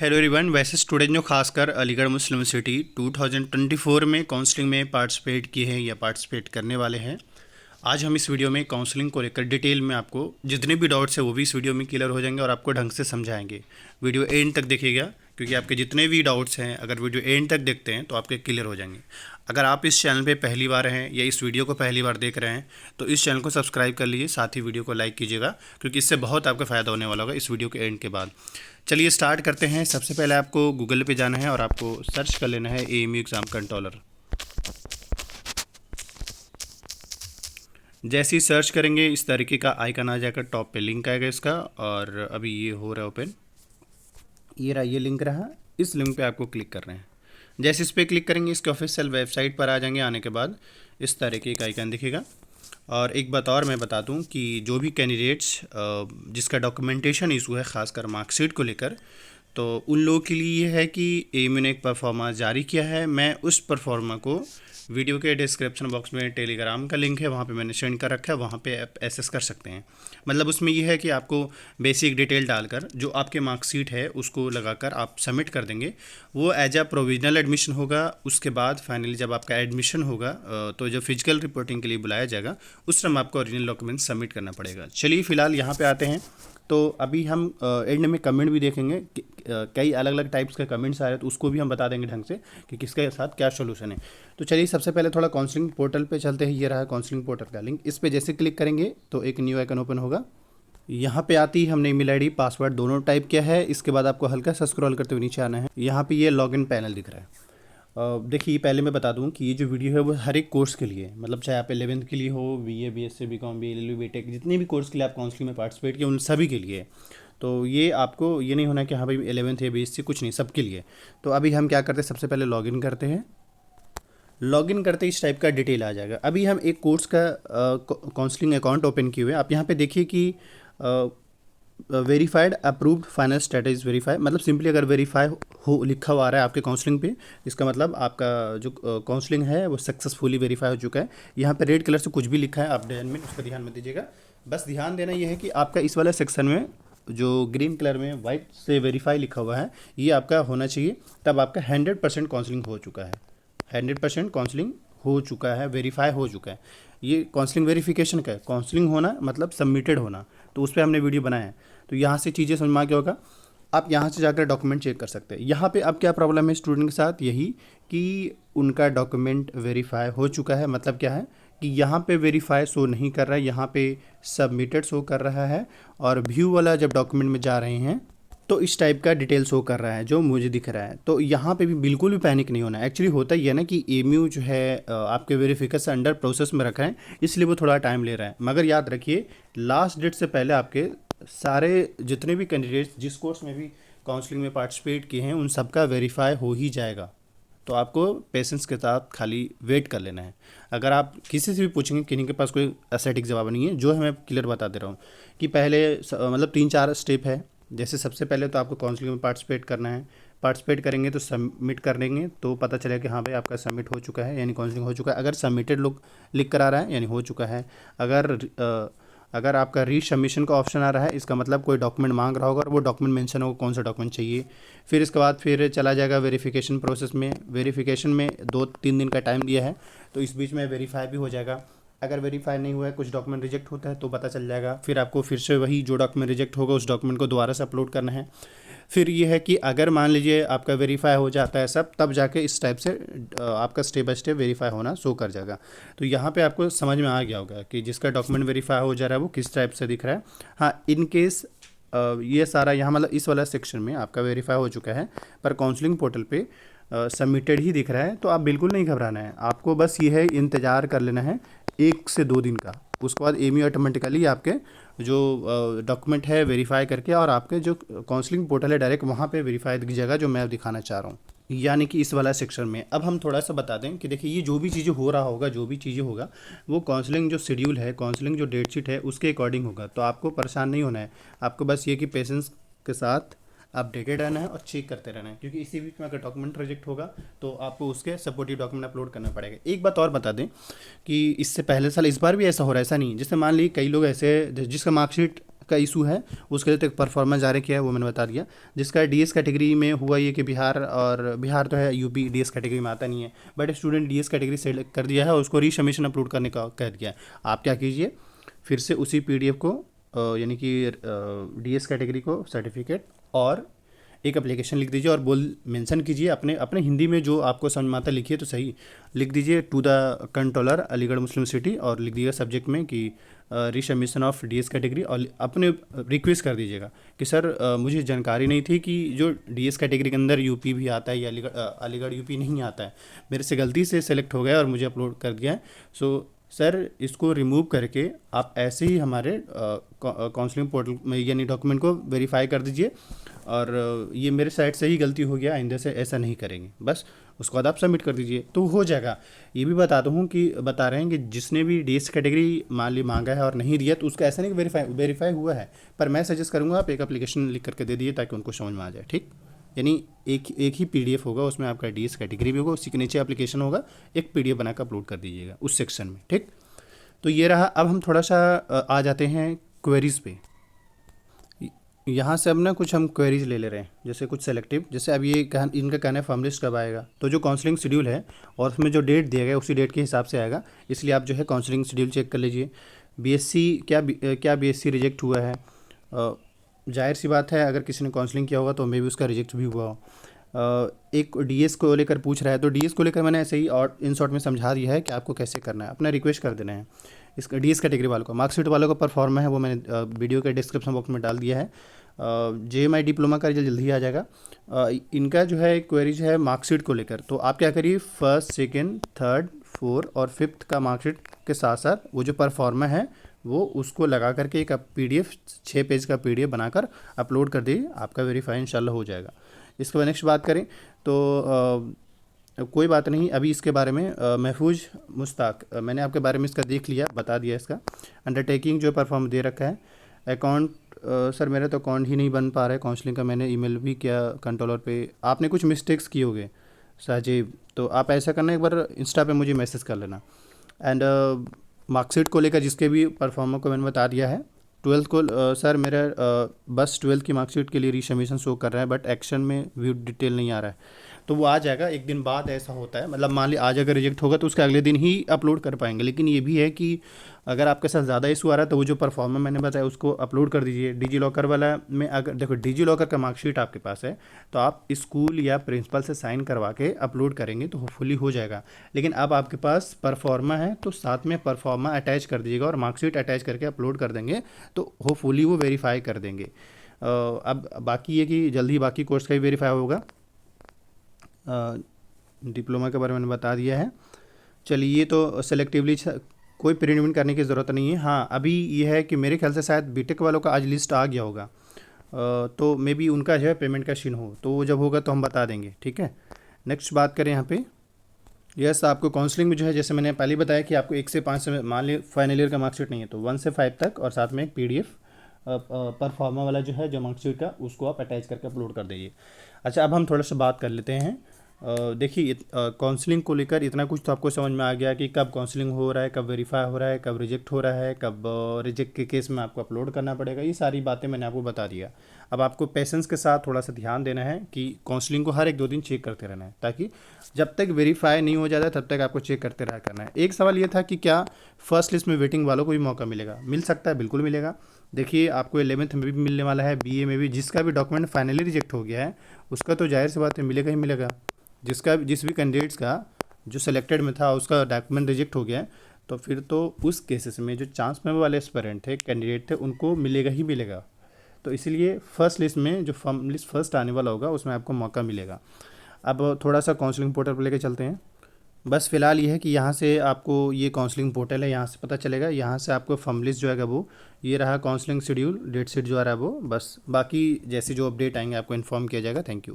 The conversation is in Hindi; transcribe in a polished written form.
Hello everyone. वैसे स्टूडेंट जो खासकर अलीगढ़ मुस्लिम यूनिवर्सिटी 2024 में काउंसलिंग में पार्टिसिपेट किए हैं या पार्टिसिपेट करने वाले हैं, आज हम इस वीडियो में काउंसलिंग को लेकर डिटेल में आपको जितने भी डाउट्स हैं वो भी इस वीडियो में क्लियर हो जाएंगे और आपको ढंग से समझाएंगे। वीडियो एंड तक देखिएगा क्योंकि आपके जितने भी डाउट्स हैं अगर वीडियो एंड तक देखते हैं तो आपके क्लियर हो जाएंगे। अगर आप इस चैनल पे पहली बार हैं या इस वीडियो को पहली बार देख रहे हैं तो इस चैनल को सब्सक्राइब कर लीजिए, साथ ही वीडियो को लाइक कीजिएगा क्योंकि इससे बहुत आपका फ़ायदा होने वाला होगा इस वीडियो के एंड के बाद। चलिए स्टार्ट करते हैं। सबसे पहले आपको गूगल पे जाना है और आपको सर्च कर लेना है एएमयू एग्ज़ाम कंट्रोलर। जैसे ही सर्च करेंगे इस तरीके का आइकन आ जाएगा, टॉप पे लिंक आएगा इसका और अभी ये हो रहा है ओपन। ये रहा, ये लिंक रहा, इस लिंक पे आपको क्लिक करना है। जैसे इस पर क्लिक करेंगे इसके ऑफिशियल वेबसाइट पर आ जाएंगे। आने के बाद इस तरीके का आइकन दिखेगा। और एक बात और मैं बता दूं कि जो भी कैंडिडेट्स जिसका डॉक्यूमेंटेशन इशू है खासकर मार्कशीट को लेकर, तो उन लोगों के लिए ये है कि एएमयू ने एक परफॉर्मा जारी किया है। मैं उस परफॉर्मा को वीडियो के डिस्क्रिप्शन बॉक्स में टेलीग्राम का लिंक है, वहाँ पे मैंने सेंड कर रखा है, वहाँ पे आप एक्सेस कर सकते हैं। मतलब उसमें ये है कि आपको बेसिक डिटेल डालकर जो आपके मार्कशीट है उसको लगाकर आप सबमिट कर देंगे। वो एज अ प्रोविजनल एडमिशन होगा। उसके बाद फाइनली जब आपका एडमिशन होगा तो जब फिजिकल रिपोर्टिंग के लिए बुलाया जाएगा उस टाइम आपको ओरिजिनल डॉक्यूमेंट सबमिट करना पड़ेगा। चलिए फ़िलहाल यहाँ पे आते हैं। तो अभी हम एंड में कमेंट भी देखेंगे कि कई अलग अलग टाइप्स के कमेंट्स आ रहे हैं, तो उसको भी हम बता देंगे ढंग से कि किसके साथ क्या सोल्यूशन है। तो चलिए सबसे पहले थोड़ा काउंसलिंग पोर्टल पे चलते हैं। ये रहा काउंसलिंग पोर्टल का लिंक। इस पर जैसे क्लिक करेंगे तो एक न्यू आइकन ओपन होगा। यहाँ पे आती है हमने ईमेल आईडी पासवर्ड दोनों टाइप किया है। इसके बाद आपको हल्का सा स्क्रॉल करते हुए नीचे आना है। यहाँ पे ये लॉगिन पैनल दिख रहा है। देखिए पहले मैं बता दूं कि ये जो वीडियो है वो हर एक कोर्स के लिए, मतलब चाहे आप 11th के लिए हो, BA BSc BCom BLLB BTech, जितने भी कोर्स के लिए आप काउंसलिंग में पार्टिसिपेट किए उन सभी के लिए। तो ये आपको ये नहीं होना कि हाँ भाई 11th या बीएससी, कुछ नहीं, सबके लिए। तो अभी हम क्या करते हैं, सबसे पहले लॉगिन करते हैं। लॉगिन करते इस टाइप का डिटेल आ जाएगा। अभी हम एक कोर्स का काउंसलिंग अकाउंट ओपन किए हुए हैं। आप यहाँ पे देखिए कि verified approved final status verify, मतलब सिंपली अगर वेरीफाई हो लिखा हुआ आ रहा है आपके काउंसलिंग पे, इसका मतलब आपका जो काउंसलिंग है वो सक्सेसफुली वेरीफाई हो चुका है। यहाँ पे रेड कलर से कुछ भी लिखा है आप ध्यान में, उसका ध्यान में दीजिएगा। बस ध्यान देना ये है कि आपका इस वाले सेक्शन में जो ग्रीन कलर में वाइट से वेरीफाई लिखा हुआ है ये आपका होना चाहिए, तब आपका 100% काउंसलिंग हो चुका है। 100% काउंसलिंग हो चुका है, वेरीफाई हो चुका है। ये काउंसलिंग वेरिफिकेशन का है। काउंसलिंग होना मतलब सबमिटेड होना, तो उस पर हमने वीडियो बनाया है। तो यहाँ से चीज़ें समझ में आ गया होगा। आप यहाँ से जाकर डॉक्यूमेंट चेक कर सकते हैं। यहाँ पे अब क्या प्रॉब्लम है स्टूडेंट के साथ, यही कि उनका डॉक्यूमेंट वेरीफाई हो चुका है। मतलब क्या है कि यहाँ पे वेरीफाई शो नहीं कर रहा है, यहाँ पे सबमिटेड शो कर रहा है। और व्यू वाला जब डॉक्यूमेंट में जा रहे हैं तो इस टाइप का डिटेल शो कर रहा है जो मुझे दिख रहा है। तो यहाँ पे भी बिल्कुल भी पैनिक नहीं होना है। एक्चुअली होता ही है ना कि एएमयू जो है आपके वेरिफिकेशन अंडर प्रोसेस में रखा है, इसलिए वो थोड़ा टाइम ले रहा है। मगर याद रखिए लास्ट डेट से पहले आपके सारे जितने भी कैंडिडेट्स जिस कोर्स में भी काउंसलिंग में पार्टिसिपेट किए हैं उन सबका वेरीफाई हो ही जाएगा। तो आपको पेशेंस के साथ खाली वेट कर लेना है। अगर आप किसी से भी पूछेंगे, किन्हीं के पास कोई एस्थेटिक जवाब नहीं है, जो है मैं क्लियर बता दे रहा हूँ कि पहले मतलब 3-4 स्टेप है। जैसे सबसे पहले तो आपको काउंसलिंग में पार्टिसिपेट करना है। पार्टिसिपेट करेंगे तो सबमिट कर देंगे तो पता चलेगा कि हाँ भाई आपका सबमिट हो चुका है, यानी काउंसलिंग हो चुका है। अगर सबमिटेड लोग लिख कर आ रहा है यानी हो चुका है। अगर आपका री सबमिशन का ऑप्शन आ रहा है इसका मतलब कोई डॉक्यूमेंट मांग रहा होगा और वो डॉक्यूमेंट मेंशन होगा कौन सा डॉक्यूमेंट चाहिए। फिर इसके बाद फिर चला जाएगा वेरिफिकेशन प्रोसेस में। वेरिफिकेशन में 2-3 दिन का टाइम दिया है, तो इस बीच में वेरीफाई भी हो जाएगा। अगर वेरीफाई नहीं हुआ है, कुछ डॉक्यूमेंट रिजेक्ट होता है तो पता चल जाएगा। फिर आपको फिर से वही जो डॉक्यूमेंट रिजेक्ट होगा उस डॉक्यूमेंट को दोबारा से अपलोड करना है। फिर ये है कि अगर मान लीजिए आपका वेरीफाई हो जाता है सब, तब जाके इस टाइप से आपका स्टेप बाय स्टेप वेरीफाई होना शो कर जाएगा। तो यहाँ पे आपको समझ में आ गया होगा कि जिसका डॉक्यूमेंट वेरीफाई हो जा रहा है वो किस टाइप से दिख रहा है। हाँ, इन केस ये सारा यहाँ मतलब इस वाला सेक्शन में आपका वेरीफाई हो चुका है पर काउंसलिंग पोर्टल पे सबमिटेड ही दिख रहा है, तो आप बिल्कुल नहीं घबराना है। आपको बस ये है इंतज़ार कर लेना है 1 से 2 दिन का। उसके बाद एएमयू ऑटोमेटिकली आपके जो डॉक्यूमेंट है वेरीफाई करके और आपके जो काउंसलिंग पोर्टल है डायरेक्ट वहाँ पे वेरीफाई दिख जाएगा, जो मैं दिखाना चाह रहा हूँ, यानी कि इस वाला सेक्शन में। अब हम थोड़ा सा बता दें कि देखिए ये जो भी चीज़ें हो रहा होगा, जो भी चीज़ें होगा वो काउंसलिंग जो शेड्यूल है, काउंसलिंग जो डेट शीट है उसके अकॉर्डिंग होगा। तो आपको परेशान नहीं होना है। आपको बस ये कि पेशेंस के साथ अपडेटेड रहना है और चेक करते रहना है, क्योंकि इसी बीच में अगर डॉक्यूमेंट रिजेक्ट होगा तो आपको उसके सपोर्टिव डॉक्यूमेंट अपलोड करना पड़ेगा। एक बात और बता दें कि इससे पहले साल इस बार भी ऐसा हो रहा है, ऐसा नहीं। जैसे मान लीजिए कई लोग ऐसे जिसका मार्कशीट का इशू है, उसके लिए तो एक परफॉर्मेंस जारी किया है, वो मैंने बता दिया। जिसका डीएस कैटेगरी में हुआ ये कि बिहार तो है, यूपी डीएस कैटेगरी में आता नहीं है, but student DS category select कर दिया है और उसको रीसबमिशन अपलोड करने का कह दिया है। आप क्या कीजिए, फिर से उसी पीडीएफ को यानी कि डीएस कैटेगरी को सर्टिफिकेट और एक एप्लीकेशन लिख दीजिए और मेंशन कीजिए अपने अपने हिंदी में जो आपको समझ में आता, लिखिए तो सही, लिख दीजिए to the controller Aligarh Muslim city और लिख दीजिएगा सब्जेक्ट में कि रीसबमिशन ऑफ डीएस कैटेगरी, और अपने रिक्वेस्ट कर दीजिएगा कि सर मुझे जानकारी नहीं थी कि जो डीएस कैटेगरी के अंदर यूपी भी आता है या अलीगढ़ यूपी नहीं आता है, मेरे से गलती से सेलेक्ट हो गया और मुझे अपलोड कर दिया है। सो सर इसको रिमूव करके आप ऐसे ही हमारे काउंसलिंग पोर्टल में यानी डॉक्यूमेंट को वेरीफाई कर दीजिए, और ये मेरे साइड से ही गलती हो गया, आइंदा से ऐसा नहीं करेंगे, बस उसके बाद आप सबमिट कर दीजिए तो हो जाएगा। ये भी बता रहे हैं कि जिसने भी डीएस कैटेगरी मान ली मांगा है और नहीं दिया तो उसका ऐसा नहीं कि वेरीफाई हुआ है, पर मैं सजेस्ट करूँगा आप एक एप्लीकेशन लिख करके दे दिए ताकि उनको समझ में आ जाए, ठीक। यानी एक ही पीडीएफ होगा, उसमें आपका डीएस कैटेगरी भी होगा, उसी के नीचे एप्लीकेशन होगा, एक पीडीएफ बनाकर अपलोड कर दीजिएगा उस सेक्शन में, ठीक। तो ये रहा। अब हम थोड़ा सा आ जाते हैं क्वेरीज़ पे। यहाँ से अब ना कुछ हम क्वेरीज ले रहे हैं, जैसे कुछ सेलेक्टिव, जैसे अब ये इनका कहना है फॉर्म लिस्ट कब आएगा, तो जो काउंसलिंग शेड्यूल है और उसमें जो डेट दिया गया उसी डेट के हिसाब से आएगा, इसलिए आप जो है काउंसलिंग शेड्यूल चेक कर लीजिए। बीएससी क्या बीएससी रिजेक्ट हुआ है, जाहिर सी बात है अगर किसी ने काउंसलिंग किया होगा तो मे भी उसका रिजेक्ट भी हुआ हो। एक डीएस को लेकर पूछ रहा है, तो डीएस को लेकर मैंने ऐसे ही और इन शॉर्ट में समझा दिया है कि आपको कैसे करना है, अपना रिक्वेस्ट कर देना है। इसका डीएस कैटेगरी वालों को, मार्कशीट वालों का परफॉर्मा है वो मैंने वीडियो के डिस्क्रिप्शन बॉक्स में डाल दिया है। जेएमआई डिप्लोमा का रिजल्ट जल्दी ही आ जाएगा। इनका जो है क्वेरीज है मार्कशीट को लेकर, तो आप क्या करिए, फर्स्ट सेकेंड थर्ड फोर्थ और फिफ्थ का मार्कशीट के साथ साथ वो जो परफॉर्मा है वो उसको लगा करके एक पीडीएफ 6 पेज का पीडीएफ बनाकर अपलोड कर दिए, आपका वेरीफाई इंशाल्लाह हो जाएगा। इसके बाद नेक्स्ट बात करें तो कोई बात नहीं, अभी इसके बारे में महफूज मुश्ताक, मैंने आपके बारे में इसका देख लिया, बता दिया। इसका अंडरटेकिंग जो परफॉर्म दे रखा है, अकाउंट सर मेरा तो अकाउंट ही नहीं बन पा रहा है काउंसलिंग का, मैंने ईमेल भी किया कंट्रोलर पे, आपने कुछ मिस्टेक्स किए होंगे साजिब, तो आप ऐसा करना एक बार इंस्टा पे मुझे मैसेज कर लेना। एंड मार्कशीट को लेकर जिसके भी परफॉर्मर को मैंने बता दिया है। 12th को सर मेरा बस 12th की मार्कशीट के लिए रीसबमिशन शो कर रहा है, बट एक्शन में व्यू डिटेल नहीं आ रहा है, तो वो आ जाएगा एक दिन बाद, ऐसा होता है। मतलब मान ली आज अगर रिजेक्ट होगा तो उसके अगले दिन ही अपलोड कर पाएंगे, लेकिन ये भी है कि अगर आपके साथ ज़्यादा इशू आ रहा है तो वो जो परफॉर्मर मैंने बताया उसको अपलोड कर दीजिए। डिजी लॉकर वाला में अगर देखो डिजी लॉकर का मार्कशीट आपके पास है तो आप स्कूल या प्रिंसिपल से साइन करवा के अपलोड करेंगे तो होपफुली हो जाएगा, लेकिन अब आपके पास परफॉर्मा है तो साथ में परफॉर्मा अटैच कर दीजिएगा और मार्कशीट अटैच करके अपलोड कर देंगे तो होपफुली वो वेरीफाई कर देंगे। अब बाकी ये कि जल्दी ही बाकी कोर्स का भी वेरीफाई होगा। डिप्लोमा के बारे में मैंने बता दिया है। चलिए ये तो सेलेक्टिवली कोई प्रिंट करने की ज़रूरत नहीं है। हाँ अभी ये है कि मेरे ख्याल से शायद बीटेक वालों का आज लिस्ट आ गया होगा, तो मे बी उनका जो है पेमेंट का सीन हो, तो वो जब होगा तो हम बता देंगे, ठीक है। नेक्स्ट बात करें यहाँ पे, यस आपको काउंसलिंग में जो है जैसे मैंने पहले बताया कि आपको 1 से 5 से, मान ली फाइनल ईयर का मार्कशीट नहीं है तो 1 से 5 तक और साथ में एक पीडीएफ परफॉर्मा वाला जो है जो मार्कशीट का उसको आप अटैच करके अपलोड कर दीजिए। अच्छा अब हम थोड़ा सा बात कर लेते हैं। देखिए काउंसलिंग को लेकर इतना कुछ तो आपको समझ में आ गया कि कब काउंसलिंग हो रहा है, कब वेरीफाई हो रहा है, कब रिजेक्ट हो रहा है, कब रिजेक्ट के केस में आपको अपलोड करना पड़ेगा, ये सारी बातें मैंने आपको बता दिया। अब आपको पेशेंस के साथ थोड़ा सा ध्यान देना है कि काउंसलिंग को हर 1-2 दिन चेक करते रहना है, ताकि जब तक वेरीफाई नहीं हो जाता तब तक आपको चेक करते रहा करना है। एक सवाल ये था कि क्या फर्स्ट लिस्ट में वेटिंग वालों को भी मौका मिलेगा? मिल सकता है, बिल्कुल मिलेगा। देखिए आपको 11th में भी मिलने वाला है, बीए में भी, जिसका भी डॉक्यूमेंट फाइनली रिजेक्ट हो गया है उसका तो जाहिर सी बात है मिलेगा ही मिलेगा। जिस भी कैंडिडेट्स का जो सिलेक्टेड में था उसका डॉक्यूमेंट रिजेक्ट हो गया है तो फिर तो उस केसेस में जो चांस में वाले एस्पिरेंट थे, कैंडिडेट थे, उनको मिलेगा ही मिलेगा। तो इसीलिए फर्स्ट लिस्ट में जो फॉर्म लिस्ट फर्स्ट आने वाला होगा उसमें आपको मौका मिलेगा। अब थोड़ा सा काउंसलिंग पोर्टल पर लेके चलते हैं। बस फिलहाल ये है कि यहाँ से आपको ये काउंसलिंग पोर्टल है, यहाँ से पता चलेगा, यहाँ से आपको फॉर्म लिस्ट जो है वो ये रहा, काउंसलिंग शेड्यूल डेट शीट जो आ रहा है वो, बस बाकी जैसे जो अपडेट आएंगे आपको इन्फॉर्म किया जाएगा। Thank you.